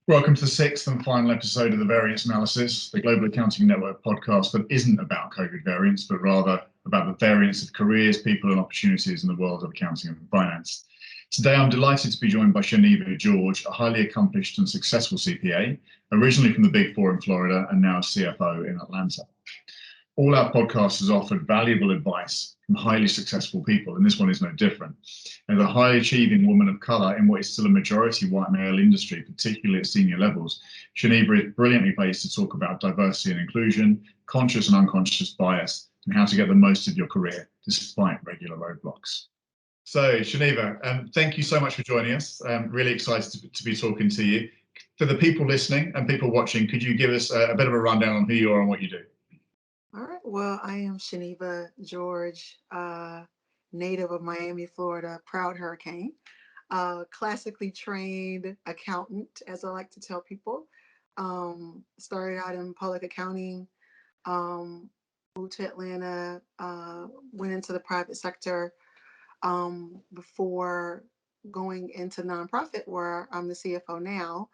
Welcome to the sixth and final episode of the Variance Analysis, the Global Accounting Network podcast that isn't about COVID variance, but rather about the variance of careers, people and opportunities in the world of accounting and finance. Today, I'm delighted to be joined by Chianeva George, a highly accomplished and successful CPA, originally from the Big Four in Florida and now a CFO in Atlanta. All our podcasters offered valuable advice from highly successful people, and this one is no different. As a high achieving woman of colour in what is still a majority white male industry, particularly at senior levels, Chianeva is brilliantly placed to talk about diversity and inclusion, conscious and unconscious bias, and how to get the most of your career despite regular roadblocks. So, Chianeva, thank you so much for joining us. I'm really excited to be talking to you. For the people listening and people watching, could you give us a bit of a rundown on who you are and what you do? All right. Well, I am Chianeva George, native of Miami, Florida, proud hurricane, classically trained accountant, as I like to tell people. Started out in public accounting, moved to Atlanta, went into the private sector before going into nonprofit, where I'm the CFO now.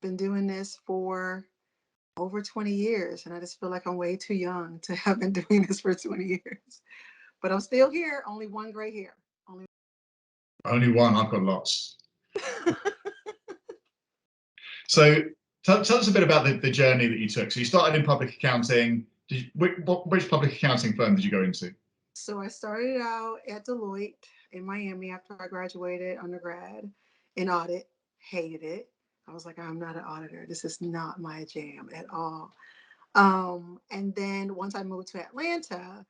Been doing this for over 20 years, and I just feel like I'm way too young to have been doing this for 20 years. But I'm still here, only one gray hair. Only one, I've got lots. So tell us a bit about the journey that you took. So you started in public accounting. Which public accounting firm did you go into? So I started out at Deloitte in Miami after I graduated undergrad in audit, hated it. I was like, I'm not an auditor. This is not my jam at all. And then once I moved to Atlanta,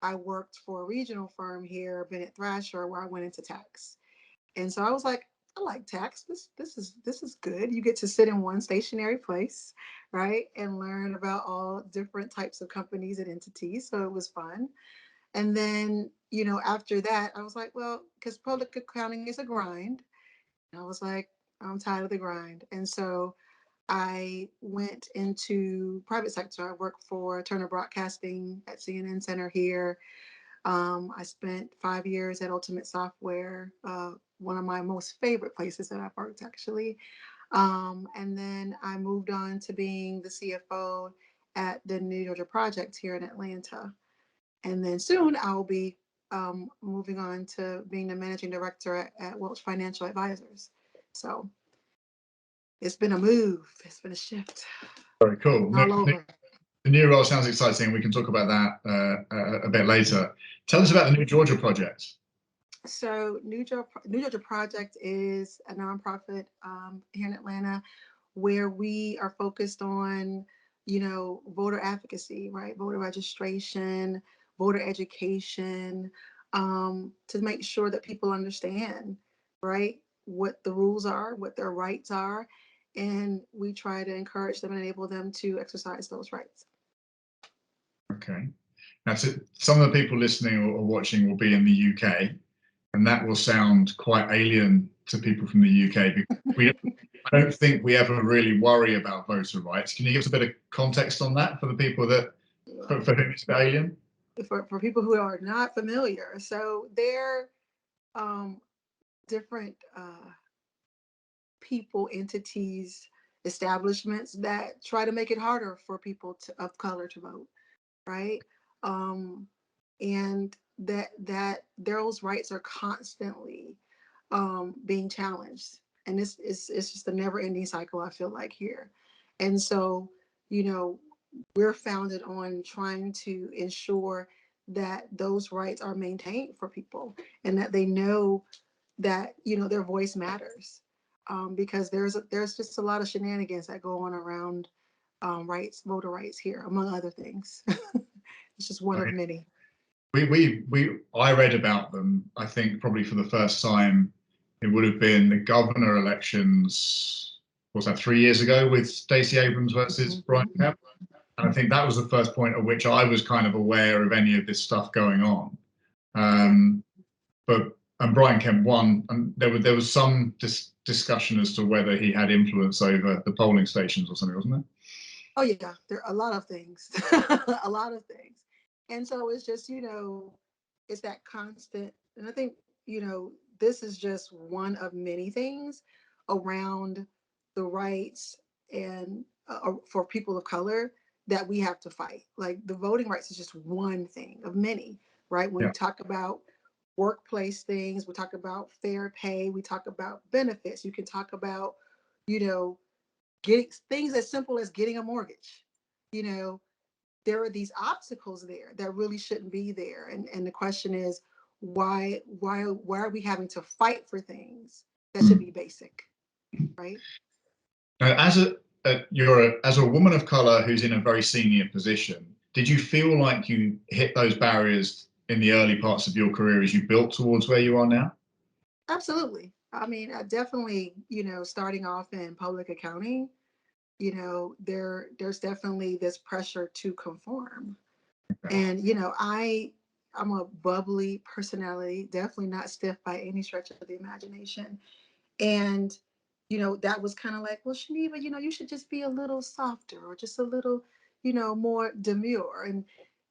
I worked for a regional firm here, Bennett Thrasher, where I went into tax. And so I was like, I like tax. This is good. You get to sit in one stationary place, right, and learn about all different types of companies and entities. So it was fun. And then, after that, I was like, well, because public accounting is a grind. And I was like, I'm tired of the grind. And so I went into private sector. I worked for Turner Broadcasting at CNN Center here. I spent 5 years at Ultimate Software, one of my most favorite places that I've worked, actually. And then I moved on to being the CFO at the New Georgia Project here in Atlanta. And then soon I'll be moving on to being the managing director at Welch Financial Advisors. So it's been a move. It's been a shift. Very cool. All over. The new role sounds exciting. We can talk about that a bit later. Tell us about the New Georgia Project. So New Georgia Project is a nonprofit here in Atlanta where we are focused on, voter advocacy, right? Voter registration, voter education, to make sure that people understand, right, what the rules are, what their rights are, and we try to encourage them and enable them to exercise those rights. Okay. Now, some of the people listening or watching will be in the UK, and that will sound quite alien to people from the UK because I don't think we ever really worry about voter rights. Can you give us a bit of context on that for the people that for whom it's a bit alien? For people who are not familiar, so they're different people, entities, establishments that try to make it harder for people of color to vote, right? And that those rights are constantly being challenged, and it's just a never-ending cycle, I feel like, here. And so, we're founded on trying to ensure that those rights are maintained for people and that they know that their voice matters, because there's just a lot of shenanigans that go on around voter rights here, among other things. It's just one of many. I read about them, I think probably for the first time. It would have been the governor elections, what was that, 3 years ago, with Stacey Abrams versus Brian Kemp? And I think that was the first point at which I was kind of aware of any of this stuff going on. And Brian Kemp won, and there was some discussion as to whether he had influence over the polling stations or something, wasn't there? Oh yeah, there are a lot of things, a lot of things. And so it's just, it's that constant. And I think, this is just one of many things around the rights and for people of color that we have to fight. Like the voting rights is just one thing of many, right? When we talk about workplace things, we talk about fair pay, we talk about benefits, you can talk about, you know, getting things as simple as getting a mortgage. You know, there are these obstacles there that really shouldn't be there. And the question is, why are we having to fight for things that should be basic, right? Now, as a woman of color who's in a very senior position, did you feel like you hit those barriers in the early parts of your career as you built towards where you are now? Absolutely. I mean, I definitely, starting off in public accounting, there's definitely this pressure to conform. And, I'm a bubbly personality, definitely not stiff by any stretch of the imagination. And, that was kind of like, well, Chianeva, you should just be a little softer or just a little, more demure.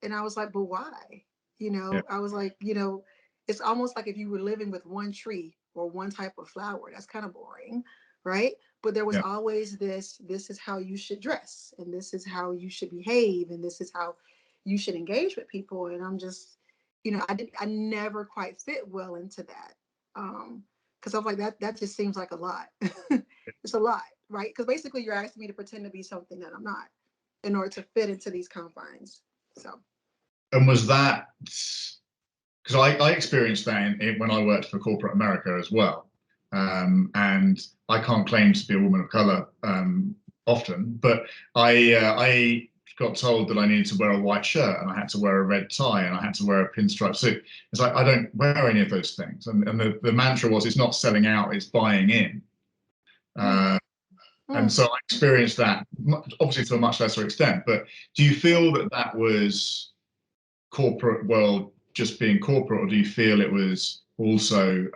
And I was like, but why? Yeah, I was like, it's almost like if you were living with one tree or one type of flower, that's kind of boring, right? But there was yeah. always this is how you should dress, and this is how you should behave, and this is how you should engage with people. And I'm just, I never quite fit well into that. Because I'm like, that just seems like a lot. It's a lot, right? Because basically you're asking me to pretend to be something that I'm not in order to fit into these confines. So. And was that because I experienced that when I worked for corporate America as well. And I can't claim to be a woman of color often, but I got told that I needed to wear a white shirt and I had to wear a red tie and I had to wear a pinstripe suit. It's like, I don't wear any of those things. And the mantra was, it's not selling out, it's buying in. And so I experienced that, obviously to a much lesser extent. But do you feel that that was corporate world just being corporate, or do you feel it was also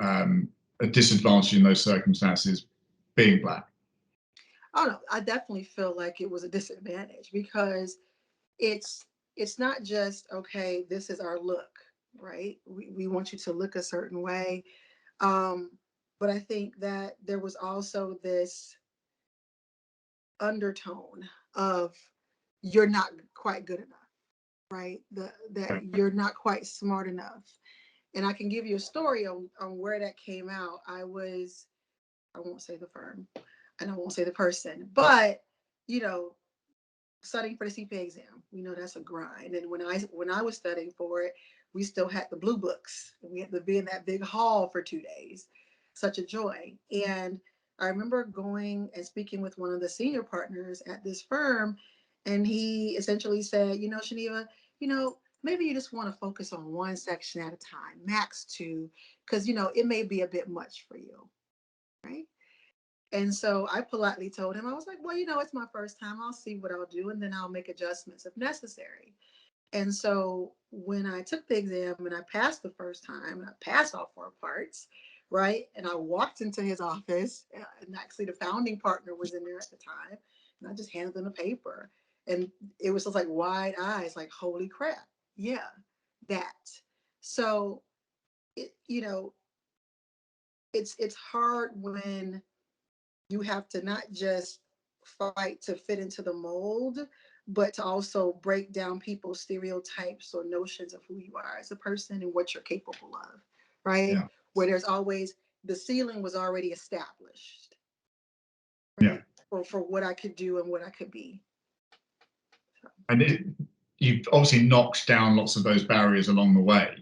a disadvantage in those circumstances being black? Oh no, I definitely feel like it was a disadvantage because it's not just okay, this is our look, right? We want you to look a certain way. But I think that there was also this undertone of you're not quite good enough, right? That you're not quite smart enough. And I can give you a story on where that came out. I won't say the firm and I won't say the person, but you know, studying for the CPA exam, that's a grind. And when I was studying for it, we still had the blue books. We had to be in that big hall for 2 days. Such a joy. And I remember going and speaking with one of the senior partners at this firm, and he essentially said, Chianeva, maybe you just want to focus on one section at a time, max two, because it may be a bit much for you, right? And so I politely told him, I was like, well, it's my first time. I'll see what I'll do, and then I'll make adjustments if necessary. And so when I took the exam and I passed the first time, and I passed all 4 parts, right? And I walked into his office, and actually the founding partner was in there at the time, and I just handed them a paper. And it was just like wide eyes, like, holy crap. Yeah, that. So, it, you know, it's hard when you have to not just fight to fit into the mold, but to also break down people's stereotypes or notions of who you are as a person and what you're capable of, right? Yeah. Where there's always the ceiling was already established, Yeah. right? For what I could do and what I could be. And you obviously knocked down lots of those barriers along the way.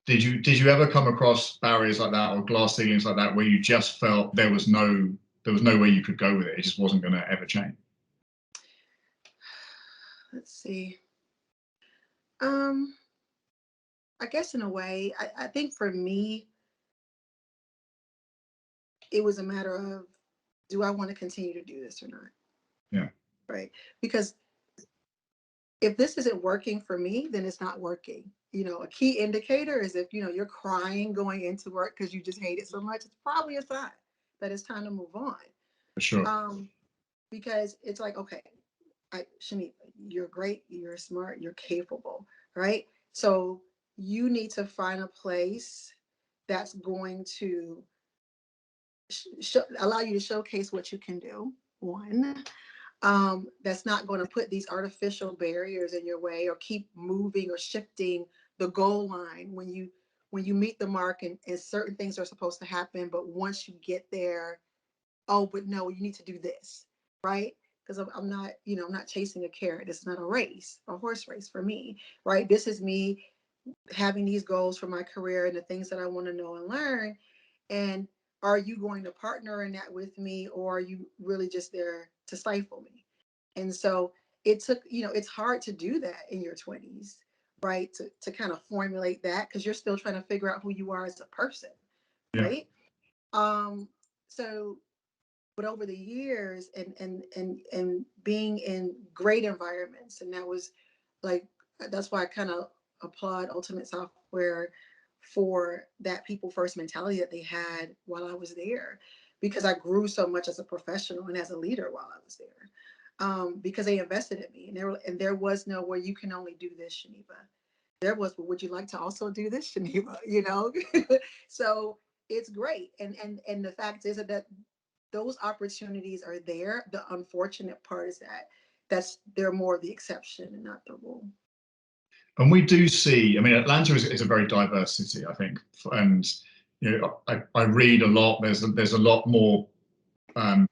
Did you ever come across barriers like that or glass ceilings like that where you just felt there was no way you could go with it? It just wasn't going to ever change. Let's see. I guess in a way, I think for me, it was a matter of, do I want to continue to do this or not? Yeah. Right. Because if this isn't working for me, then it's not working. A key indicator is if, you're crying going into work because you just hate it so much, it's probably a sign that it's time to move on. For sure. Because it's like, okay, Chianeva, you're great, you're smart, you're capable, right? So you need to find a place that's going to allow you to showcase what you can do. One, that's not going to put these artificial barriers in your way or keep moving or shifting the goal line when you meet the mark and certain things are supposed to happen, but once you get there, oh, but no, you need to do this, right? Because I'm not, I'm not chasing a carrot. It's not a race, a horse race for me, right? This is me having these goals for my career and the things that I want to know and learn. And are you going to partner in that with me, or are you really just there to stifle me? And so it took, it's hard to do that in your 20s, right? To kind of formulate that because you're still trying to figure out who you are as a person, Yeah. right? So but over the years and being in great environments, and that was like, that's why I kind of applaud Ultimate Software for that people first mentality that they had while I was there, because I grew so much as a professional and as a leader while I was there, because they invested in me, and there was no, well, you can only do this, Chianeva. There was, well, would you like to also do this, Chianeva? So it's great, and the fact is that those opportunities are there. The unfortunate part is that they're more the exception and not the rule. And we do see, I mean, Atlanta is a very diverse city, I think. And, I read a lot. There's a lot more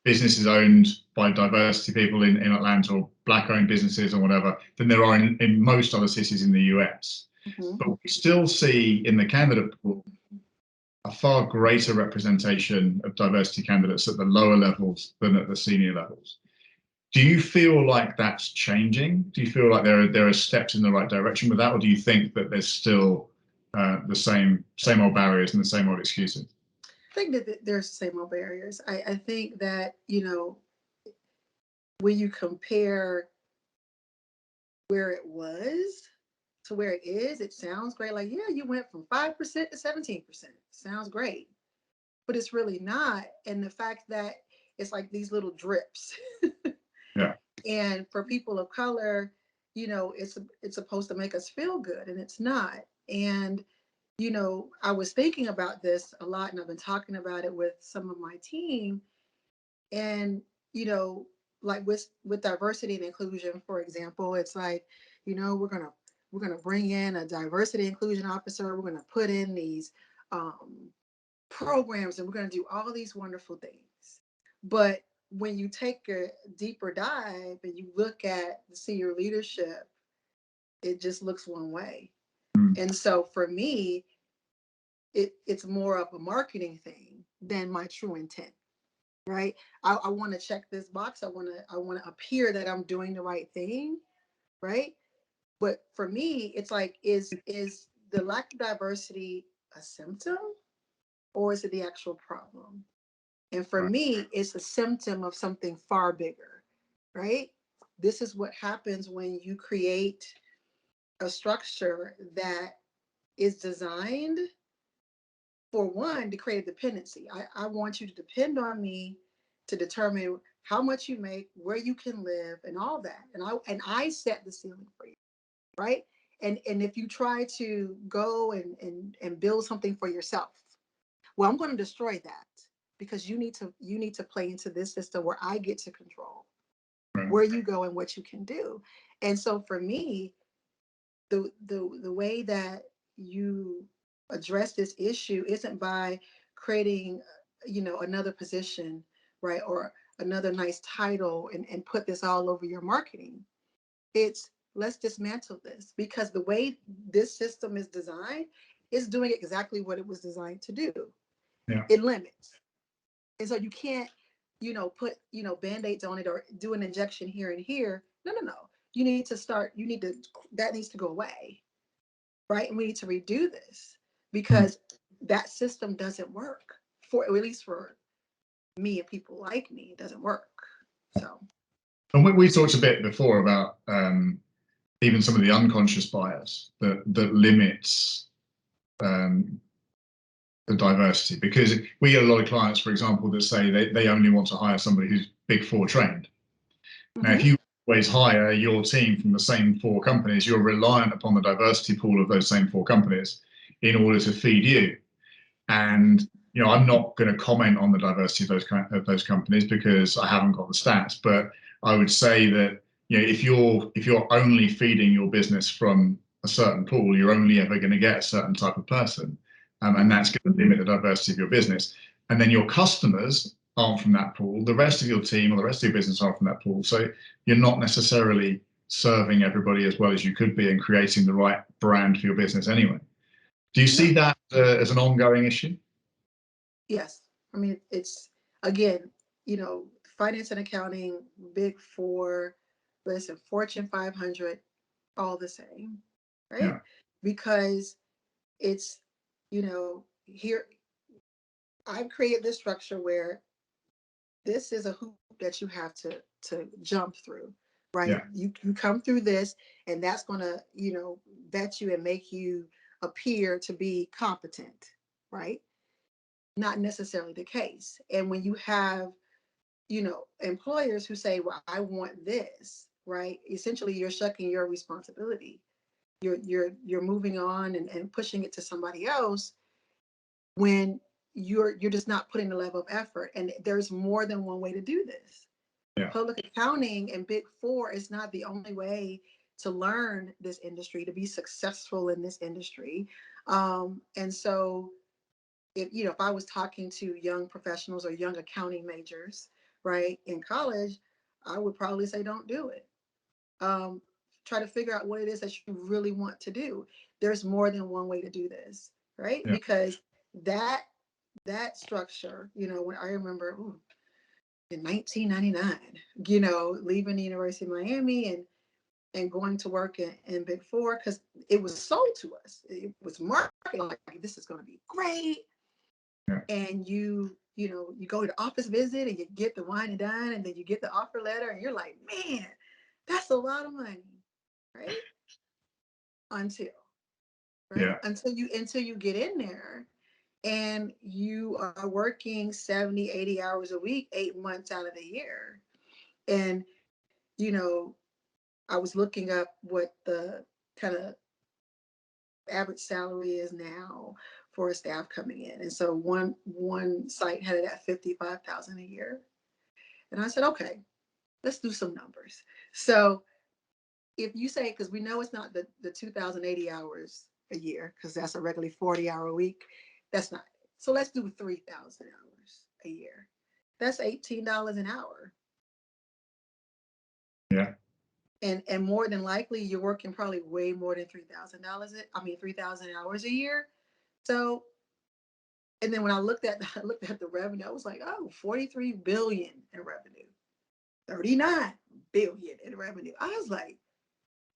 businesses owned by diversity people in Atlanta, or black owned businesses or whatever, than there are in most other cities in the US. Mm-hmm. But we still see in the candidate pool a far greater representation of diversity candidates at the lower levels than at the senior levels. Do you feel like that's changing? Do you feel like there are steps in the right direction with that, or do you think that there's still the same old barriers and the same old excuses? I think that there's the same old barriers. I think that, when you compare where it was to where it is, it sounds great. Like, yeah, you went from 5% to 17%. Sounds great. But it's really not. And the fact that it's like these little drips. Yeah. And for people of color, it's supposed to make us feel good, and it's not. And I was thinking about this a lot, and I've been talking about it with some of my team. And like with diversity and inclusion, for example, it's like, we're gonna bring in a diversity inclusion officer. We're gonna put in these programs, and we're gonna do all these wonderful things. But when you take a deeper dive and you look at the senior leadership, it just looks one way. And so for me, it's more of a marketing thing than my true intent, right? I want to check this box. I want to appear that I'm doing the right thing, right? But for me, it's like, is the lack of diversity a symptom, or is it the actual problem? And for me, it's a symptom of something far bigger, right? This is what happens when you create a structure that is designed for, one, to create a dependency. I want you to depend on me to determine how much you make, where you can live, and all that. And I set the ceiling for you, right? And if you try to go and build something for yourself, well, I'm going to destroy that, because you need to play into this system where I get to control where you go and what you can do. And so for me, the way that you address this issue isn't by creating, another position, right, or another nice title and put this all over your marketing. It's, let's dismantle this, because the way this system is designed is doing exactly what it was designed to do. Yeah. It limits. And so you can't, put, band-aids on it or do an injection here and here. No. That needs to go away. Right. And we need to redo this, because that system doesn't work, or at least for me and people like me, it doesn't work. So. And we talked a bit before about even some of the unconscious bias that limits the diversity, because we get a lot of clients, for example, that say they only want to hire somebody who's Big Four trained. Now, if you always hire your team from the same 4 companies, you're reliant upon the diversity pool of those same 4 companies in order to feed you. And I'm not going to comment on the diversity of those companies because I haven't got the stats. But I would say that if you're only feeding your business from a certain pool, you're only ever going to get a certain type of person, and that's going to limit the diversity of your business. And then your customers aren't from that pool. The rest of your team or the rest of your business aren't from that pool. So you're not necessarily serving everybody as well as you could be and creating the right brand for your business anyway. Do you see that as an ongoing issue? Yes. I mean, it's, again, finance and accounting, Big Four, listen, Fortune 500, all the same, right? Yeah. Because it's, here, I've created this structure where this is a hoop that you have to jump through, right? Yeah. You come through this, and that's going to, vet you and make you appear to be competent, right? Not necessarily the case. And when you have, employers who say, well, I want this, right? Essentially, you're shucking your responsibility. You're moving on and pushing it to somebody else when you're just not putting the level of effort. And there's more than one way to do this. Yeah. Public accounting and Big Four is not the only way to learn this industry, to be successful in this industry. And so if I was talking to young professionals or young accounting majors, right, in college, I would probably say, don't do it. Try to figure out what it is that you really want to do. There's more than one way to do this, right? Yeah. Because that structure, when I remember in 1999, leaving the University of Miami and going to work in Big Four, because it was sold to us. It was marketed like, this is going to be great. Yeah. And you go to the office visit and you get the wine and dine, and then you get the offer letter, and you're like, man, that's a lot of money, right? Until you get in there and you are working 70, 80 hours a week, 8 months out of the year. And, I was looking up what the kind of average salary is now for a staff coming in. And so one site had it at 55,000 a year. And I said, okay, let's do some numbers. So if you say, because we know it's not the 2,080 hours a year, because that's a regularly 40-hour week. That's not. So let's do 3,000 hours a year. That's $18 an hour. Yeah. And more than likely, you're working probably way more than $3,000. 3,000 hours a year. So, and then when I looked at the revenue, I was like, oh, 43 billion in revenue, 39 billion in revenue. I was like,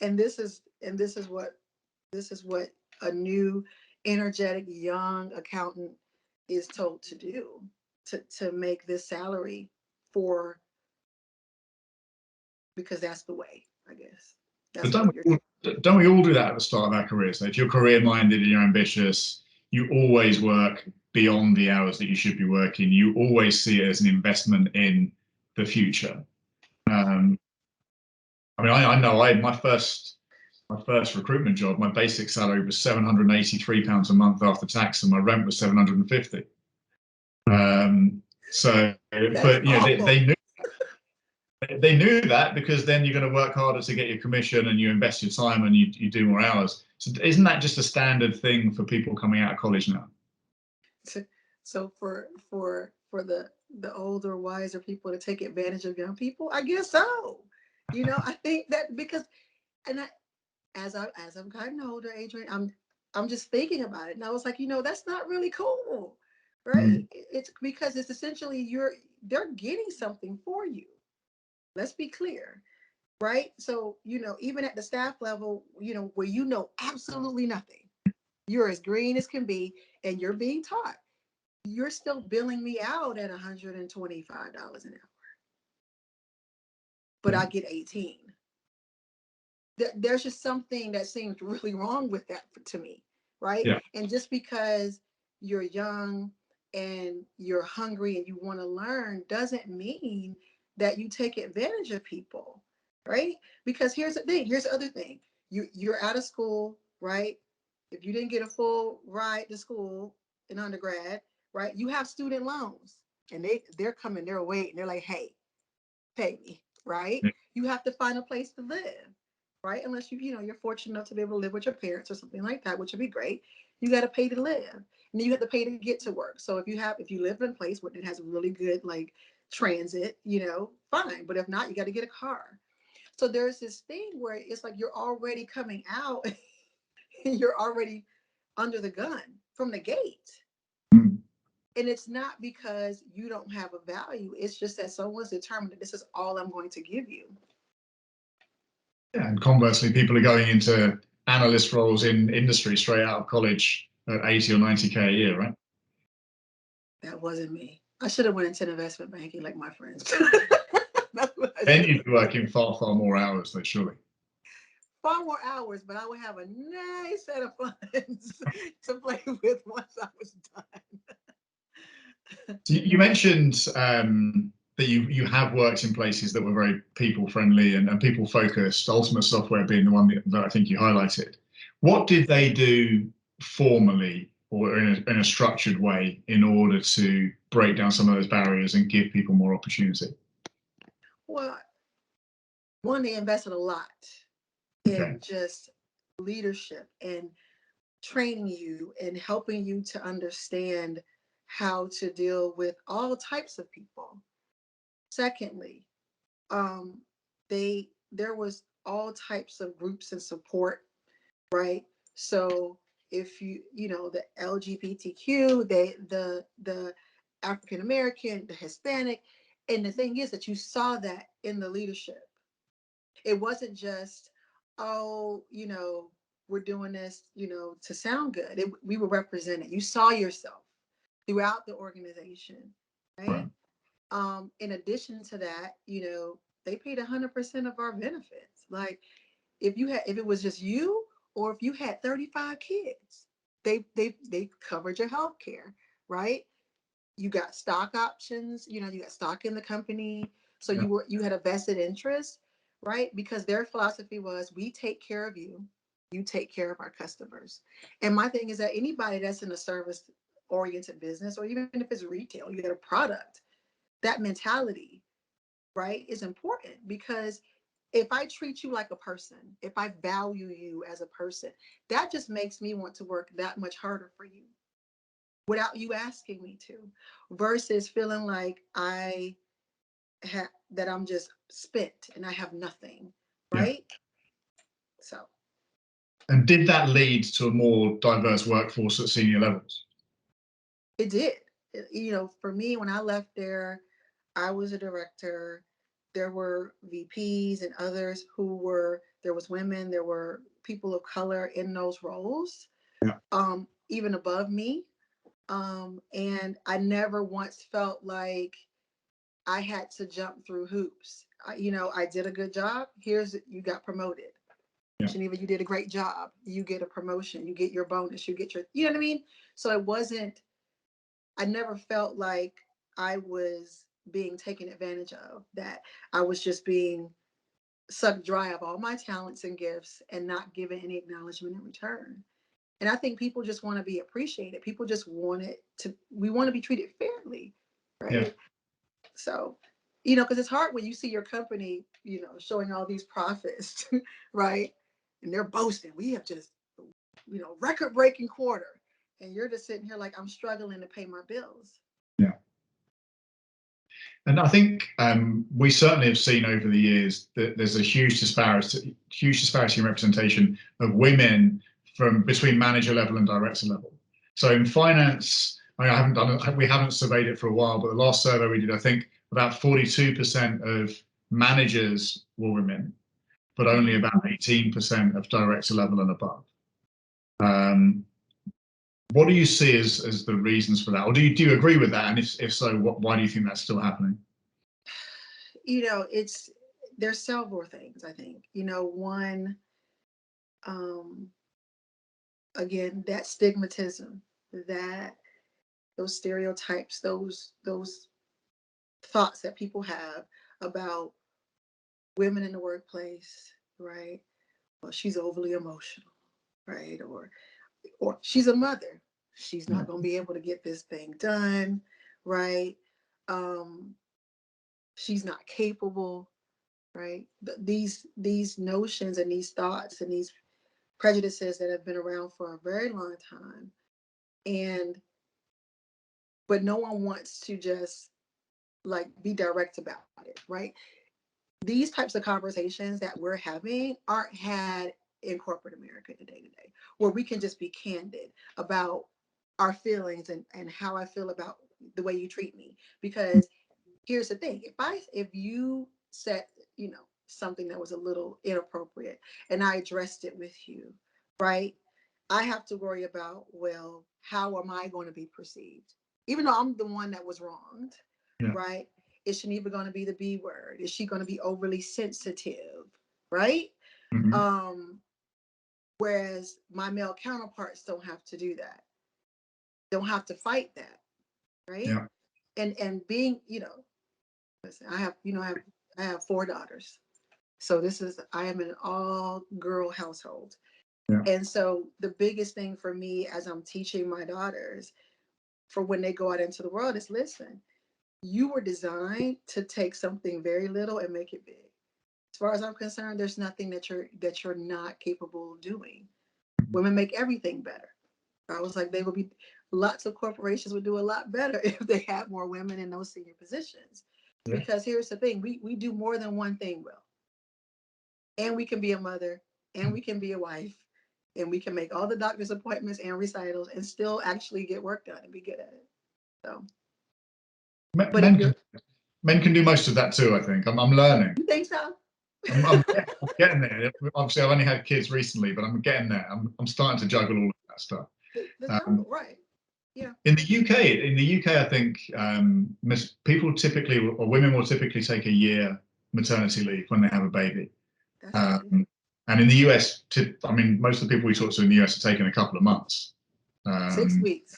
and this is what a new, energetic young accountant is told to do, to make this salary for, because that's the way, I guess. But don't we all do that at the start of our careers? So if you're career-minded and you're ambitious, you always work beyond the hours that you should be working. You always see it as an investment in the future. I know my first recruitment job, my basic salary was £783 a month after tax, and my rent was 750. So, but they knew that because then you're going to work harder to get your commission, and you invest your time, and you do more hours. So isn't that just a standard thing for people coming out of college now? So for the older, wiser people to take advantage of young people, I guess so. I think that because, as I've gotten older, Adrian, I'm just thinking about it, and I was like, that's not really cool, right? It's because it's essentially they're getting something for you. Let's be clear, right? So even at the staff level, where absolutely nothing, you're as green as can be, and you're being taught. You're still billing me out at $125 an hour, but I get 18. There's just something that seems really wrong with that to me, right? Yeah. And just because you're young and you're hungry and you want to learn doesn't mean that you take advantage of people, right? Because here's the other thing. You're out of school, right? If you didn't get a full ride to school in undergrad, right? You have student loans, and they're coming their way, and they're like, hey, pay me, right? Yeah. You have to find a place to live, right? Unless you're fortunate enough to be able to live with your parents or something like that, which would be great. You got to pay to live, and then you have to pay to get to work. So if you live in a place where it has really good like transit, fine. But if not, you got to get a car. So there's this thing where it's like you're already coming out and you're already under the gun from the gate. Mm. And it's not because you don't have a value. It's just that someone's determined that this is all I'm going to give you. Yeah, and conversely, people are going into analyst roles in industry straight out of college at 80 or 90K a year, right? That wasn't me. I should have went into investment banking like my friends. That's what I Then should you'd have. be working far, far more hours, though, surely. Far more hours, but I would have a nice set of funds to play with once I was done. So you mentioned that you have worked in places that were very people friendly and people focused, Ultimate Software being the one that I think you highlighted. What did they do formally or in a structured way in order to break down some of those barriers and give people more opportunity? Well, one, they invested a lot Okay. in just leadership and training you and helping you to understand how to deal with all types of people. Secondly, there was all types of groups and support, right? So if the LGBTQ, the African American, the Hispanic, and the thing is that you saw that in the leadership. It wasn't just, oh, we're doing this, to sound good. We were represented. You saw yourself throughout the organization, Right. right? In addition to that, they paid 100% of our benefits. Like if it was just you, or if you had 35 kids, they covered your health care, right? You got stock options, you got stock in the company. So Yeah. you had a vested interest, right? Because their philosophy was, we take care of you, you take care of our customers. And my thing is that anybody that's in a service oriented business, or even if it's retail, you get a product, that mentality, right, is important. Because if I treat you like a person, if I value you as a person, that just makes me want to work that much harder for you without you asking me to, versus feeling like that I'm just spent and I have nothing, Yeah. right? So And did that lead to a more diverse workforce at senior levels? it did. For me, when I left there, I was a director. There were VPs and others there was women, there were people of color in those roles, Yeah. even above me. And I never once felt like I had to jump through hoops. I did a good job. You got promoted. Yeah. Chianeva, you did a great job. You get a promotion. You get your bonus. You know what I mean? So I never felt like I was being taken advantage of, that I was just being sucked dry of all my talents and gifts and not given any acknowledgement in return. And I think people just want to be appreciated. People just we want to be treated fairly, Yeah. right? So, because it's hard when you see your company, showing all these profits, right? And they're boasting, we have just, record breaking quarter. And you're just sitting here like, I'm struggling to pay my bills. Yeah. And I think we certainly have seen over the years that there's a huge disparity in representation of women from between manager level and director level. So in finance, we haven't surveyed it for a while, but the last survey we did, I think about 42% of managers were women, but only about 18% of director level and above. What do you see as the reasons for that, or do you agree with that? And if so, why do you think that's still happening? There's several things, I think. One, again, that stigmatism, that those stereotypes, those thoughts that people have about women in the workplace, right? Well, she's overly emotional, right? Or she's a mother. She's Yeah. not going to be able to get this thing done, right? Um, she's not capable, right? These notions and these thoughts and these prejudices that have been around for a very long time, and but no one wants to just like be direct about it, right? These types of conversations that we're having aren't had in corporate America today, where we can just be candid about our feelings and how I feel about the way you treat me. Because here's the thing: if you said, something that was a little inappropriate and I addressed it with you, right? I have to worry about, well, how am I going to be perceived? Even though I'm the one that was wronged, Yeah. right? Is Chianeva going to be the B word? Is she going to be overly sensitive? Right? Mhm. Um, whereas my male counterparts don't have to do that. Don't have to fight that, right? Yeah. And being, listen, I have four daughters. So I am an all girl household. Yeah. And so the biggest thing for me as I'm teaching my daughters for when they go out into the world is, listen, you were designed to take something very little and make it big. As far as I'm concerned, there's nothing that you're not capable of doing. Women make everything better. I was like, they would be lots of corporations would do a lot better if they had more women in those senior positions. Yeah. Because here's the thing, we do more than one thing well. And we can be a mother, and we can be a wife, and we can make all the doctor's appointments and recitals and still actually get work done and be good at it. So, but if Men can, men can do most of that too, I think. I'm learning. you think so, I'm getting there. Obviously, I've only had kids recently, but I'm getting there. I'm starting to juggle all of that stuff. the Um, juggle, right? Yeah, in the UK, I think people typically, or women will typically take a year maternity leave when they have a baby. that's crazy. Um, and in the US, I mean, most of the people we talk to in the US are taking a couple of months. Six Um, weeks.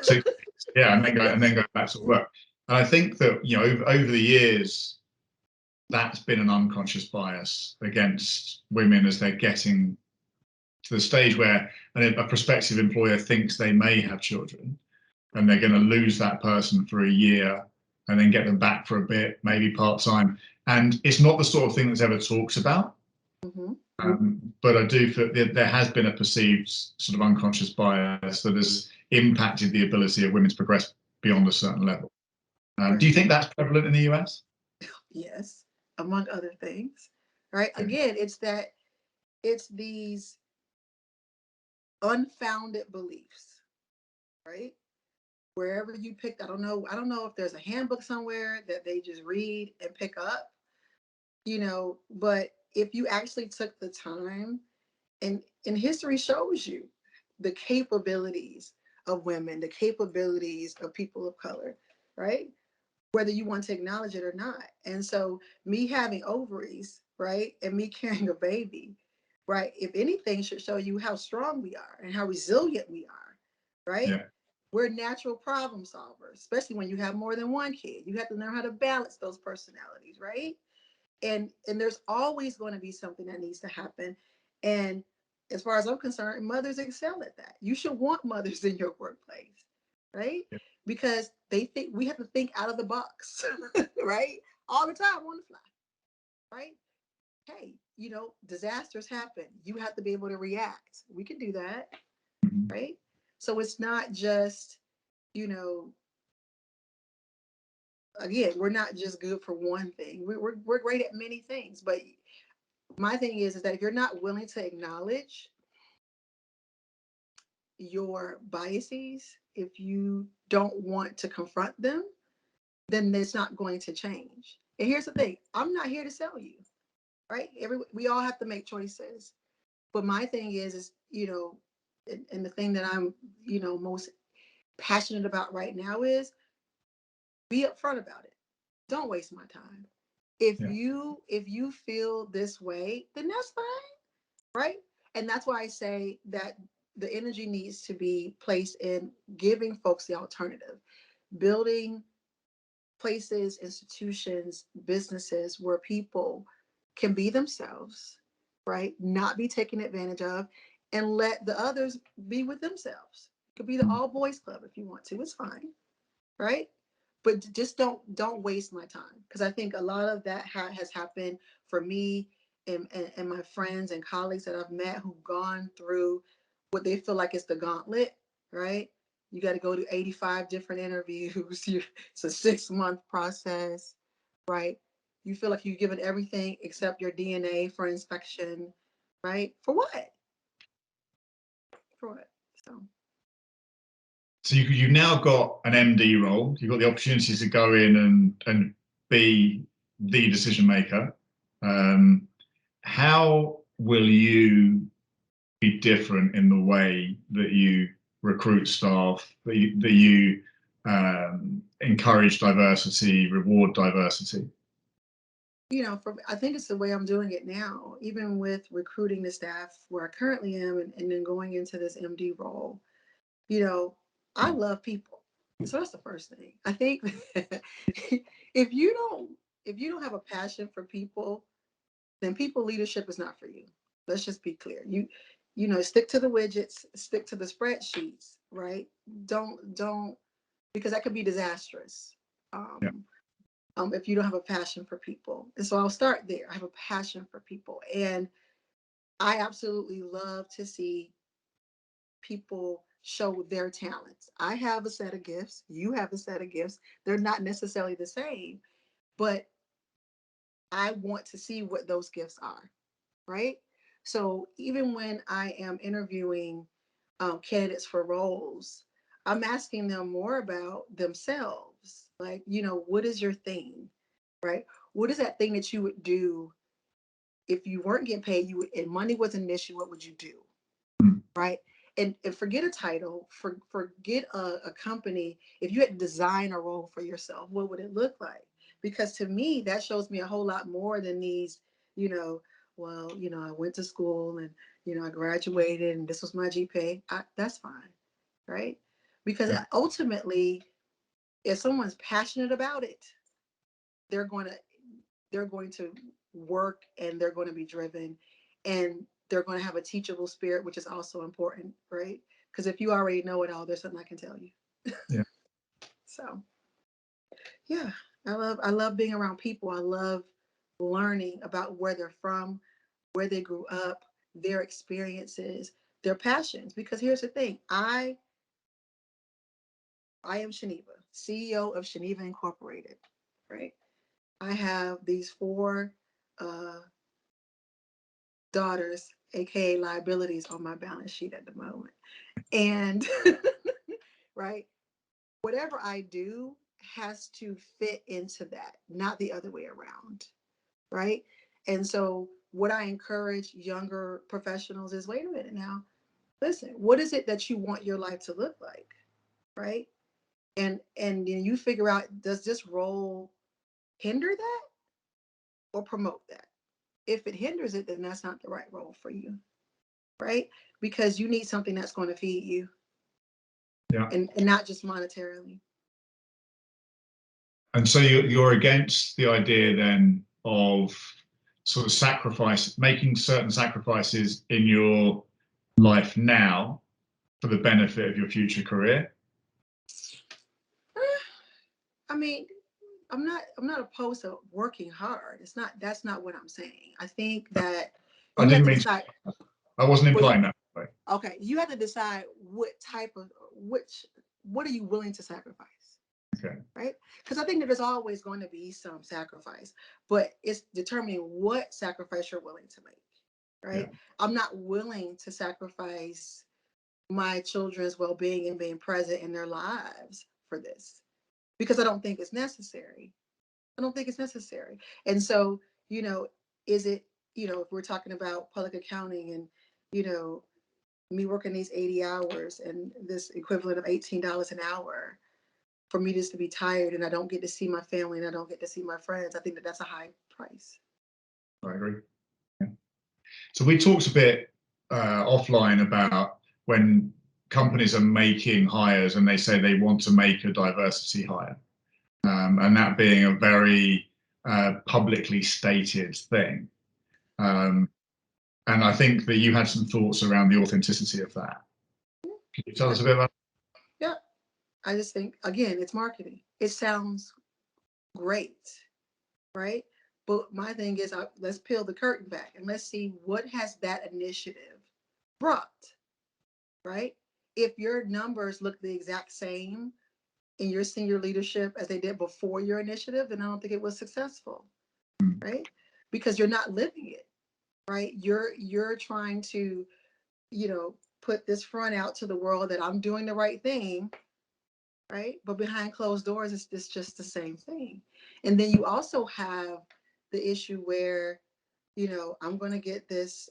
6 weeks, yeah, and then go back to work. And I think that over the years, that's been an unconscious bias against women as they're getting to the stage where a prospective employer thinks they may have children, and they're going to lose that person for a year and then get them back for a bit, maybe part time. And it's not the sort of thing that's ever talked about. Mm-hmm. But I do feel that there has been a perceived sort of unconscious bias that has impacted the ability of women to progress beyond a certain level. Do Right. you think that's prevalent in the US? Yes, among other things. Right. Yeah. Again, it's these unfounded beliefs, right? Wherever you picked, I don't know if there's a handbook somewhere that they just read and pick up, but if you actually took the time, and history shows you the capabilities of women, the capabilities of people of color, right? Whether you want to acknowledge it or not. And so me having ovaries, right, and me carrying a baby, right, if anything should show you how strong we are and how resilient we are, right? Yeah. We're natural problem solvers, especially when you have more than one kid. You have to learn how to balance those personalities, right? And there's always going to be something that needs to happen. And as far as I'm concerned, mothers excel at that. You should want mothers in your workplace, right? Yeah. Because they think we have to think out of the box, right? All the time on the fly, right? Hey, disasters happen. You have to be able to react. We can do that, Mhm. right? So it's not just, you know, again, we're not just good for one thing. We're great at many things, but my thing is that if you're not willing to acknowledge your biases, if you don't want to confront them, then it's not going to change. And here's the thing: I'm not here to sell you, right? We all have to make choices. But my thing is and the thing that I'm, most passionate about right now is be upfront about it. Don't waste my time. If Yeah. you feel this way, then that's fine, right? And that's why I say that the energy needs to be placed in giving folks the alternative, building places, institutions, businesses where people can be themselves, right? Not be taken advantage of, and let the others be with themselves. Could be the all boys club if you want to. It's fine, right? But just don't waste my time, because I think a lot of that has happened for me and my friends and colleagues that I've met who've gone through what they feel like is the gauntlet, right? You got to go to 85 different interviews. It's a 6-month process, right? You feel like you've given everything except your DNA for inspection, right? For what? For what? So you've now got an MD role. You've got the opportunities to go in and be the decision maker. How will you be different in the way that you recruit staff, that you encourage diversity, reward diversity? I think it's the way I'm doing it now, even with recruiting the staff where I currently am, and then going into this MD role. I love people. So that's the first thing. I think if you don't have a passion for people, then people leadership is not for you. Let's just be clear. Stick to the widgets, stick to the spreadsheets, right? Don't because that could be disastrous. Yeah. If you don't have a passion for people. And so I'll start there. I have a passion for people. And I absolutely love to see people show their talents. I have a set of gifts. You have a set of gifts. They're not necessarily the same, but I want to see what those gifts are, right? So even when I am interviewing candidates for roles, I'm asking them more about themselves. Like, what is your thing, right? What is that thing that you would do if you weren't getting paid? And money wasn't an issue. What would you do, right? And forget a title, forget a company. If you had to design a role for yourself, what would it look like? Because to me, that shows me a whole lot more than these, I went to school and, I graduated and this was my GPA. That's fine, right? Because ultimately, if someone's passionate about it, they're going to work, and they're going to be driven, and they're going to have a teachable spirit, which is also important, right? Because if you already know it all, there's something I can tell you. Yeah. So, yeah, I love being around people. I love learning about where they're from, where they grew up, their experiences, their passions. Because here's the thing, I am Chianeva, CEO of Chianeva Incorporated, right? I have these 4 daughters, aka liabilities, on my balance sheet at the moment. And right, whatever I do has to fit into that, not the other way around, right? And so what I encourage younger professionals is, wait a minute now, listen, what is it that you want your life to look like, right? And you figure out, does this role hinder that or promote that? If it hinders it, then that's not the right role for you, right? Because you need something that's going to feed you. Yeah. And not just monetarily. And so you're against the idea then of sort of making certain sacrifices in your life now for the benefit of your future career? I mean, I'm not opposed to working hard. That's not what I'm saying. I think that I you have didn't to mean decide. I wasn't implying that way. Okay, you have to decide what are you willing to sacrifice. Okay. Right? Because I think that there's always going to be some sacrifice, but it's determining what sacrifice you're willing to make. Right? Yeah. I'm not willing to sacrifice my children's well-being and being present in their lives for this, because I don't think it's necessary. And so, is it, if we're talking about public accounting and, me working these 80 hours and this equivalent of $18 an hour for me just to be tired, and I don't get to see my family and I don't get to see my friends, I think that that's a high price. I agree. Yeah. So we talked a bit offline about when companies are making hires and they say they want to make a diversity hire, and that being a very publicly stated thing. And I think that you had some thoughts around the authenticity of that. Can you tell us a bit about that? I just think, again, it's marketing. It sounds great, right? But my thing is, let's peel the curtain back and let's see what has that initiative brought, right? If your numbers look the exact same in your senior leadership as they did before your initiative, then I don't think it was successful, right? Because you're not living it, right? You're trying to, put this front out to the world that I'm doing the right thing, right? But behind closed doors, it's just the same thing. And then you also have the issue where, I'm going to get this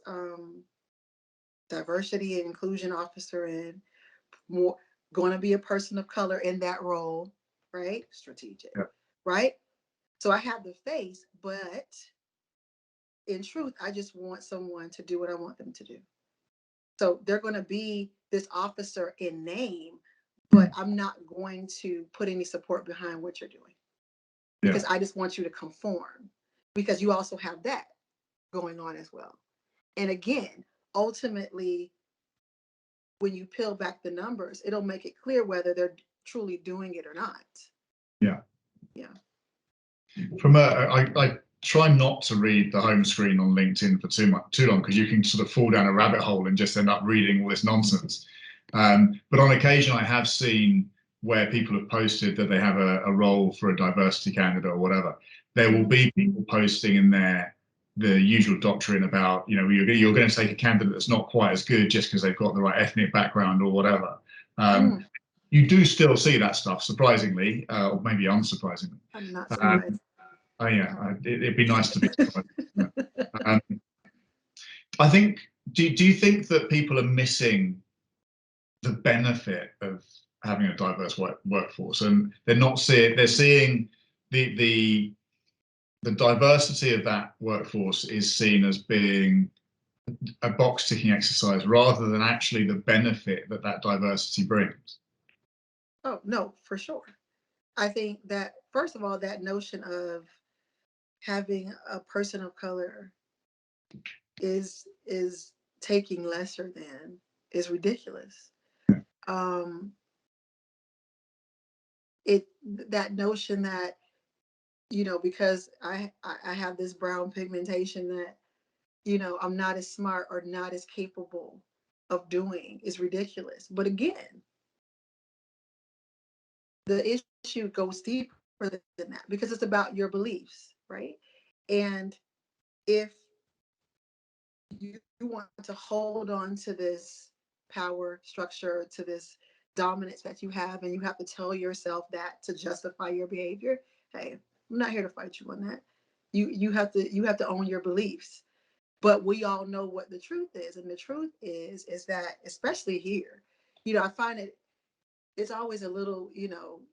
diversity and inclusion officer in, more going to be a person of color in that role, right? Strategic, Yeah. right? So I have the face, but in truth, I just want someone to do what I want them to do. So they're going to be this officer in name, but I'm not going to put any support behind what you're doing because I just want you to conform, because you also have that going on as well. And again, ultimately, when you peel back the numbers, it'll make it clear whether they're truly doing it or not. Yeah. Yeah. I try not to read the home screen on LinkedIn for too long, because you can sort of fall down a rabbit hole and just end up reading all this nonsense. But on occasion, I have seen where people have posted that they have a role for a diversity candidate or whatever. There will be people posting in there the usual doctrine about, you're going to take a candidate that's not quite as good just because they've got the right ethnic background or whatever. You do still see that stuff, surprisingly, or maybe unsurprisingly. I'm not surprised. It'd be nice to be surprised. I think, do you think that people are missing the benefit of having a diverse workforce, and they're seeing the diversity of that workforce is seen as being a box ticking exercise rather than actually the benefit that diversity brings? Oh, no, for sure. I think that, first of all, that notion of having a person of color is taking lesser than is ridiculous. That notion that, because I have this brown pigmentation, that, I'm not as smart or not as capable of doing, is ridiculous. But again, the issue goes deeper than that, because it's about your beliefs, right? And if you want to hold on to this power structure, to this dominance that you have, and you have to tell yourself that to justify your behavior, hey, I'm not here to fight you on that. You have to own your beliefs. But we all know what the truth is, and the truth is that, especially here, I find it's always a little,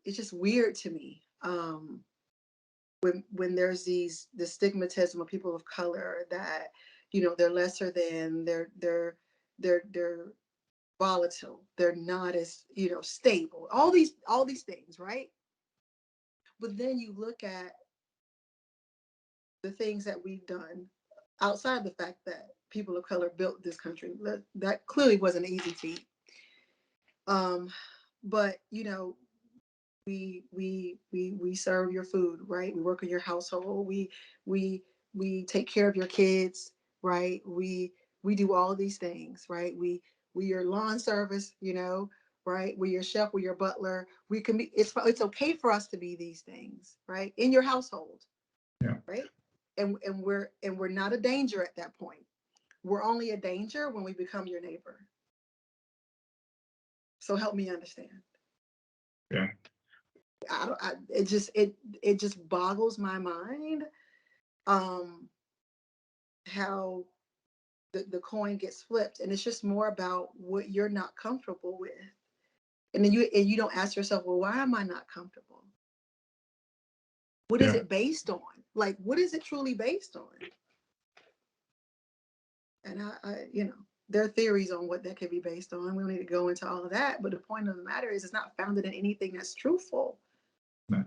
it's just weird to me, when there's the stigmatism of people of color, that, they're lesser than, they're volatile, they're not as, stable, all these things, right? But then you look at the things that we've done outside of the fact that people of color built this country. That clearly wasn't an easy feat. But we serve your food, right? We work in your household. We take care of your kids, right? We do all these things, right? We your lawn service, right? We're your chef, we're your butler. We can be. It's okay for us to be these things, right? In your household, right? And we're not a danger at that point. We're only a danger when we become your neighbor. So help me understand. Yeah. It just boggles my mind, how the coin gets flipped, and it's just more about what you're not comfortable with, and then you don't ask yourself, well, why am I not comfortable? What is it based on? Like, what is it truly based on? And I there are theories on what that could be based on. We don't need to go into all of that, but the point of the matter is, it's not founded in anything that's truthful. No.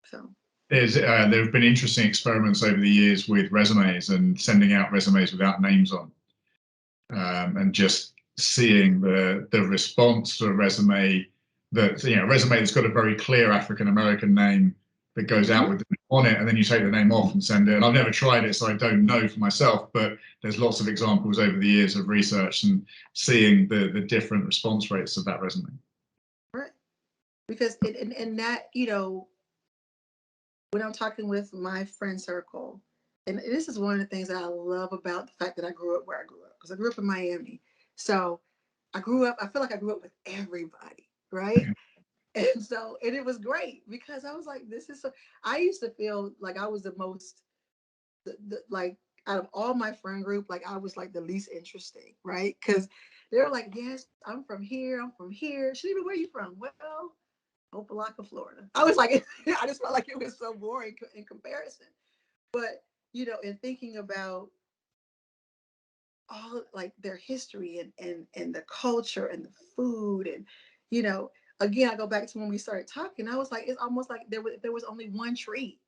So there have been interesting experiments over the years with resumes and sending out resumes without names on, and just seeing the response to a resume that, you know, a resume that's got a very clear African American name that goes out with the name on it, and then you take the name off and send it. And I've never tried it, so I don't know for myself, but there's lots of examples over the years of research and seeing the different response rates of that resume. Right. Because and that, you know, when I'm talking with my friend circle, and this is one of the things that I love about the fact that I grew up where I grew up, because I grew up in Miami. So I feel like I grew up with everybody, right? And so, and it was great because I was like, this is so, I used to feel like I was the most, like, out of all my friend group, like I was like the least interesting, right? Because they were like, yes, I'm from here, I'm from here. Chianeva, where are you from? Well, Opelika, Florida. I was like, I just felt like it was so boring in comparison. But, you know, in thinking about all like their history and the culture and the food, and, you know, again, I go back to when we started talking, I was like, it's almost like there was only one tree,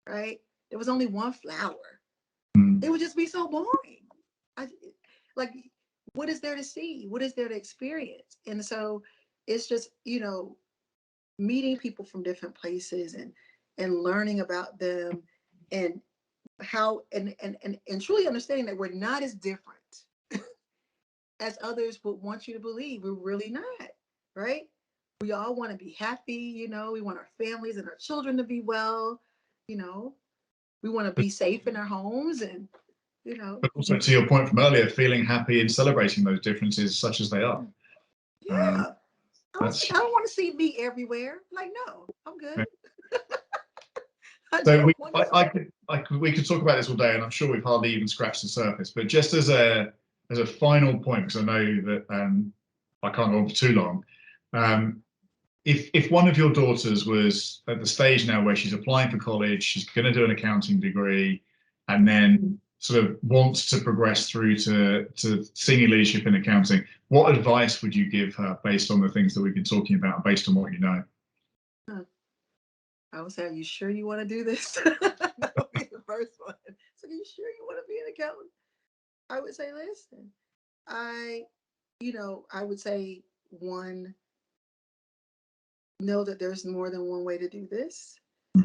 right? There was only one flower. It would just be so boring. I like, what is there to see? What is there to experience? And so it's just, you know, meeting people from different places and learning about them, and how and truly understanding that we're not as different as others would want you to believe. We're really not, right? We all want to be happy, you know, we want our families and our children to be well, you know, we want to be safe in our homes, and, you know. But also, to your point from earlier, feeling happy and celebrating those differences such as they are. Yeah. I was That's like, I don't want to see me everywhere. Like, no, I'm good. I so don't want to see. we could talk about this all day, and I'm sure we've hardly even scratched the surface. But just as a final point, because I know that I can't go on for too long. If one of your daughters was at the stage now where she's applying for college, she's going to do an accounting degree, and then sort of wants to progress through to senior leadership in accounting, what advice would you give her based on the things that we've been talking about, based on what you know? I would say, are you sure you want to do this? That would be the first one. So, are you sure you want to be an accountant? I would say, listen, I, you know, I would say, one, know that there's more than one way to do this,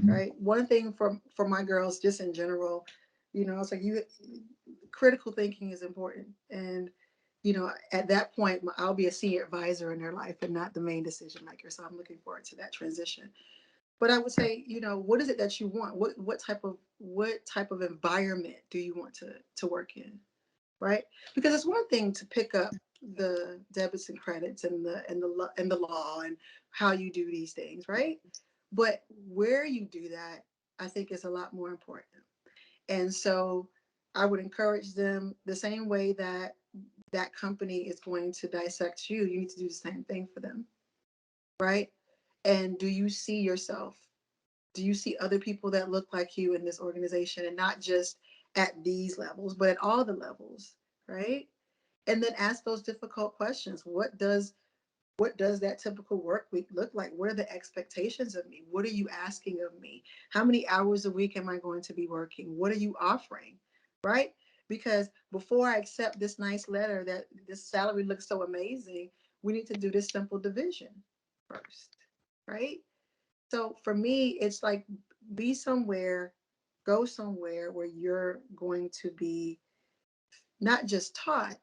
right? One thing for my girls, just in general, you know, it's like, critical thinking is important. And, you know, at that point, I'll be a senior advisor in their life and not the main decision maker. So I'm looking forward to that transition. But I would say, you know, what is it that you want? What type of environment do you want to work in, right? Because it's one thing to pick up the debits and credits and the law and how you do these things, right? But where you do that, I think, is a lot more important. And so I would encourage them, the same way that that company is going to dissect you, you need to do the same thing for them, right? And do you see yourself? Do you see other people that look like you in this organization, and not just at these levels, but at all the levels, right? And then ask those difficult questions. What does that typical work week look like? What are the expectations of me? What are you asking of me? How many hours a week am I going to be working? What are you offering? Right? Because before I accept this nice letter that this salary looks so amazing, we need to do this simple division first. Right? So for me, it's like, be somewhere, go somewhere where you're going to be not just taught,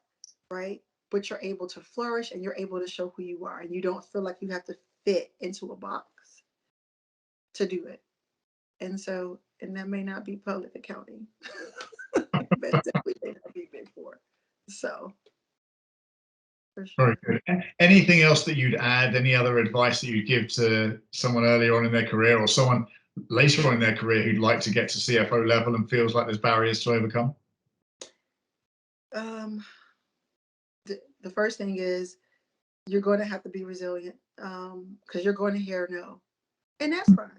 right? But you're able to flourish, and you're able to show who you are, and you don't feel like you have to fit into a box to do it. And so, and that may not be public accounting, but definitely may not be Big Four. So, for Very sure. good. Anything else that you'd add? Any other advice that you'd give to someone earlier on in their career, or someone later on in their career who'd like to get to CFO level and feels like there's barriers to overcome? Um, the first thing is, you're going to have to be resilient, because you're going to hear no, and that's fine.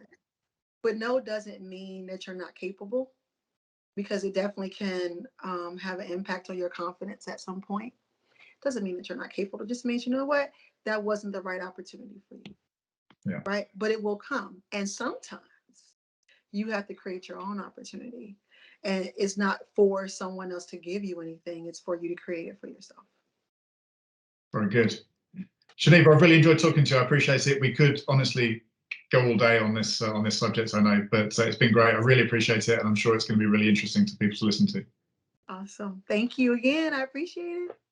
But no doesn't mean that you're not capable, because it definitely can, have an impact on your confidence at some point. Doesn't mean that you're not capable. It just means, you know what, that wasn't the right opportunity for you. Yeah. Right? But it will come. And sometimes you have to create your own opportunity. And it's not for someone else to give you anything, it's for you to create it for yourself. Very good. Chianeva, I've really enjoyed talking to you. I appreciate it. We could honestly go all day on this subject, I know, but it's been great. I really appreciate it, and I'm sure it's going to be really interesting to people to listen to. Awesome. Thank you again. I appreciate it.